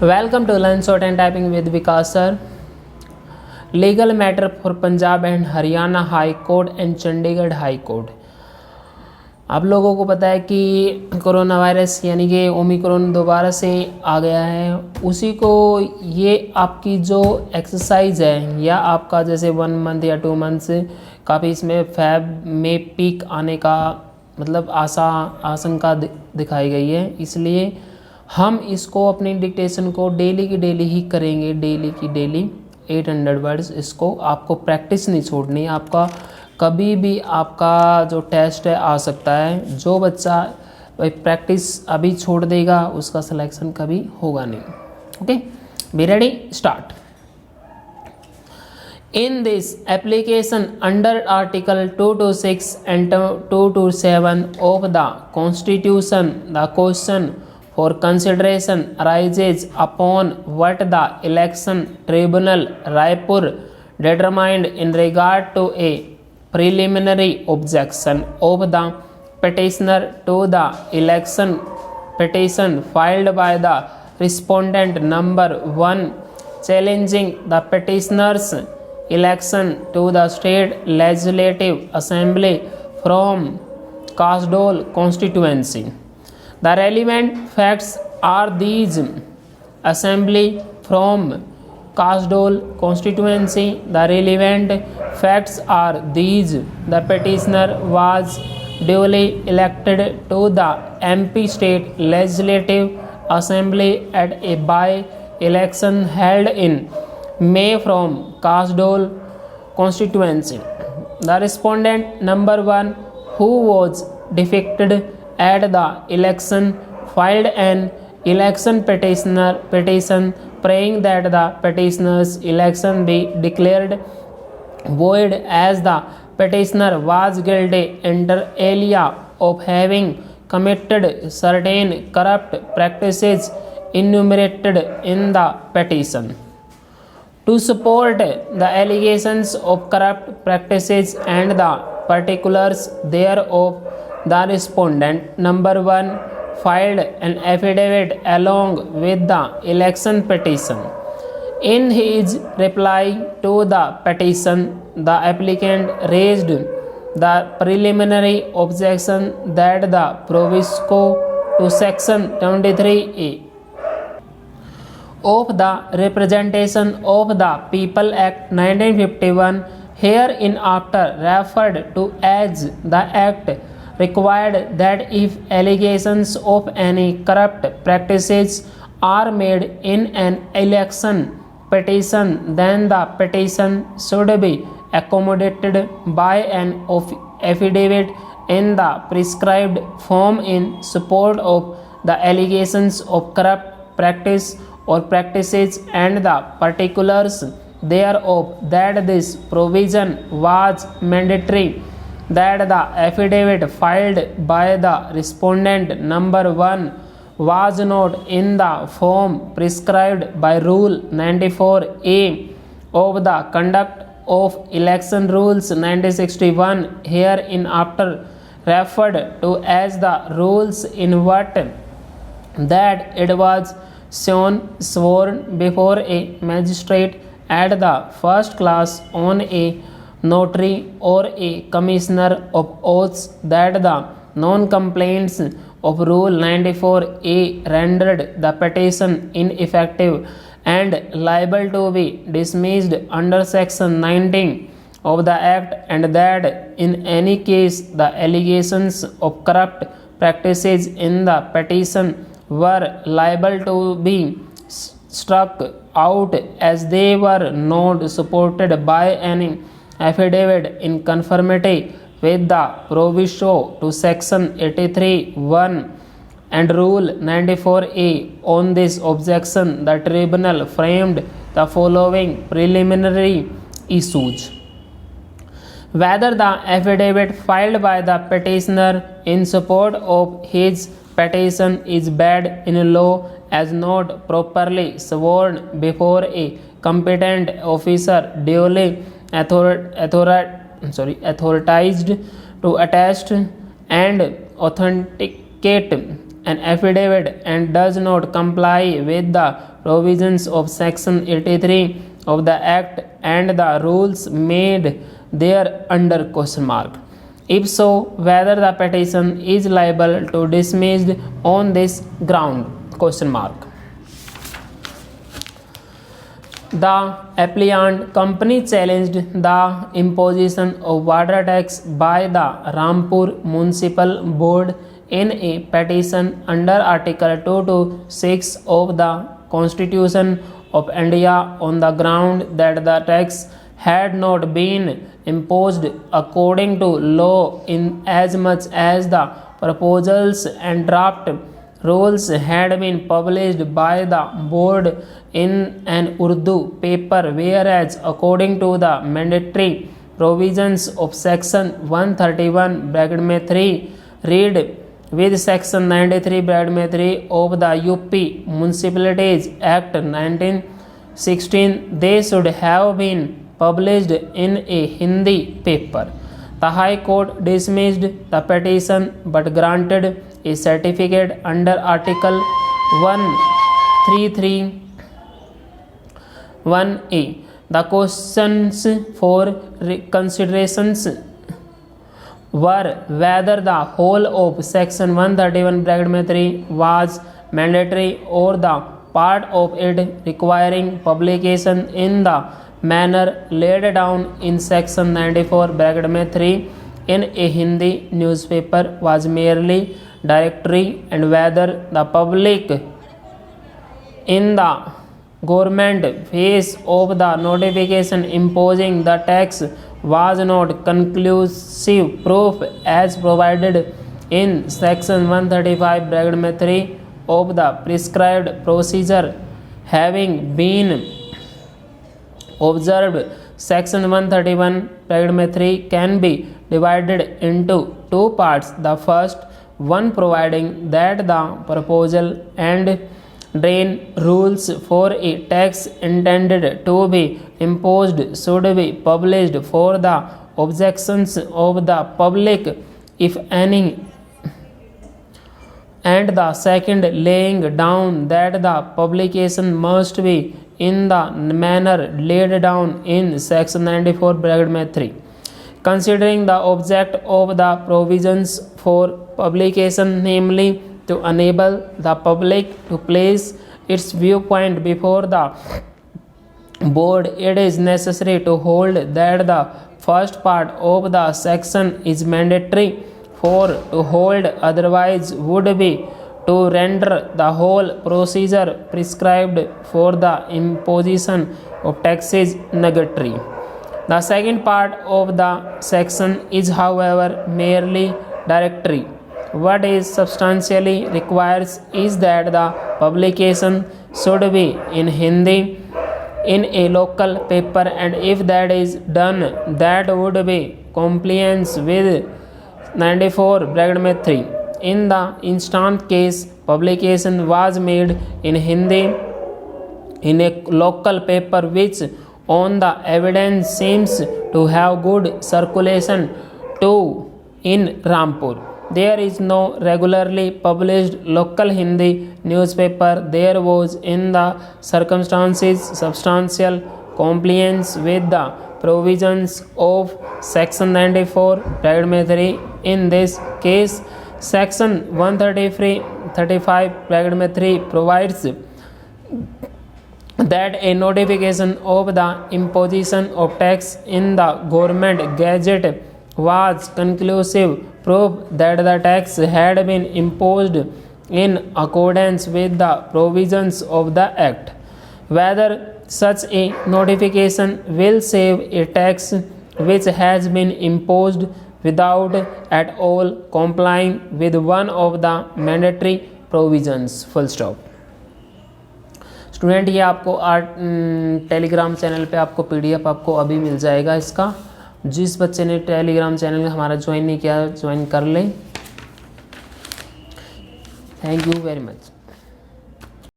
Welcome to Learn Short and Typing with Vikas sir. Legal matter for Punjab and Haryana High Court and Chandigarh High Court. आप लोगों को पता है कि corona virus यानी कि ओमिक्रॉन दोबारा से आ गया है, उसी को ये आपकी जो एक्सरसाइज है या आपका जैसे 1 मंथ या 2 मंथ से काफ़ी इसमें फैब में पीक आने का मतलब आशंका दिखाई गई है। इसलिए हम इसको अपनी डिक्टेशन को डेली की डेली ही करेंगे, डेली की डेली 800 वर्ड्स। इसको आपको प्रैक्टिस नहीं छोड़नी। आपका कभी भी आपका जो टेस्ट है आ सकता है। जो बच्चा भाई प्रैक्टिस अभी छोड़ देगा उसका सिलेक्शन कभी होगा नहीं। Okay, be ready, start. In this application under Article 226 and 227 of the Constitution, the question for consideration arises upon what the Election Tribunal Raipur determined in regard to a preliminary objection of the petitioner to the election petition filed by the respondent number 1 challenging the petitioner's election to the State Legislative Assembly from Kasdol constituency. The relevant facts are these: Assembly from Kasdol constituency. The relevant facts are these: the petitioner was duly elected to the MP State Legislative Assembly at a by-election held in May from Kasdol constituency. The respondent number 1 who was defeated at the election filed an election petition praying that the petitioner's election be declared void as the petitioner was guilty inter alia of having committed certain corrupt practices enumerated in the petition. To support the allegations of corrupt practices and the particulars thereof, the respondent number 1 filed an affidavit along with the election petition. In his reply to the petition, the applicant raised the preliminary objection that the proviso to Section 23A of the Representation of the People Act 1951 hereinafter referred to as the Act required that if allegations of any corrupt practices are made in an election petition, then the petition should be accommodated by an affidavit in the prescribed form in support of the allegations of corrupt practice or practices and the particulars thereof, that this provision was mandatory, that the affidavit filed by the respondent number 1 was not in the form prescribed by Rule 94A of the Conduct of Election Rules 1961 hereinafter referred to as the rules in what that it was sworn before a magistrate at the first class on a notary or a commissioner of oaths, that the non-complaints of Rule 94A rendered the petition ineffective and liable to be dismissed under Section 19 of the Act, and that in any case the allegations of corrupt practices in the petition were liable to be struck out as they were not supported by any affidavit in conformity with the proviso to Section 83(1) and Rule 94A. On this objection, the tribunal framed the following preliminary issues: whether the affidavit filed by the petitioner in support of his petition is bad in law as not properly sworn before a competent officer duly authorized to attest and authenticate an affidavit and does not comply with the provisions of section 83 of the act and the rules made thereunder question mark. If so, whether the petition is liable to dismissed on this ground question mark. The appellant company challenged the imposition of water tax by the Rampur Municipal Board in a petition under Article 226 of the Constitution of India on the ground that the tax had not been imposed according to law in as much as the proposals and draft rules had been published by the board in an Urdu paper, whereas according to the mandatory provisions of section 131(3) read with section 93(3) of the UP Municipalities Act 1916, they should have been published in a Hindi paper. The High Court dismissed the petition but granted a certificate under Article 133(1)(a). The questions for considerations were whether the whole of section 131(3) was mandatory or the part of it requiring publication in the manner laid down in section 94(3) in a Hindi newspaper was merely directory, and whether the public in the government phase of the notification imposing the tax was not conclusive proof as provided in section 135(3) of the prescribed procedure having been observed. Section 131(3) can be divided into two parts. The first one providing that the proposal and drain rules for a tax intended to be imposed should be published for the objections of the public, if any, and the second laying down that the publication must be in the manner laid down in section 94(3). Considering the object of the provisions for publication, namely to enable the public to place its viewpoint before the board, it is necessary to hold that the first part of the section is mandatory, for to hold otherwise would be to render the whole procedure prescribed for the imposition of taxes nugatory. The second part of the section is, however, merely directory. What is substantially requires is that the publication should be in Hindi in a local paper, and if that is done, that would be compliance with 94(3). In the instant case, publication was made in Hindi in a local paper which on the evidence seems to have good circulation too in Rampur. There is no regularly published local Hindi newspaper. There was in the circumstances substantial compliance with the provisions of section 94(3). In this case, section 135(3) provides that a notification of the imposition of tax in the government gazette was conclusive proof that the tax had been imposed in accordance with the provisions of the act. Whether such a notification will save a tax which has been imposed without at all complying with one of the mandatory provisions. Full stop. Student, ये आपको Telegram channel पे आपको PDF आपको अभी मिल जाएगा इसका। जिस बच्चे ने टेलीग्राम चैनल हमारा ज्वाइन नहीं किया, ज्वाइन कर लें। Thank you very much.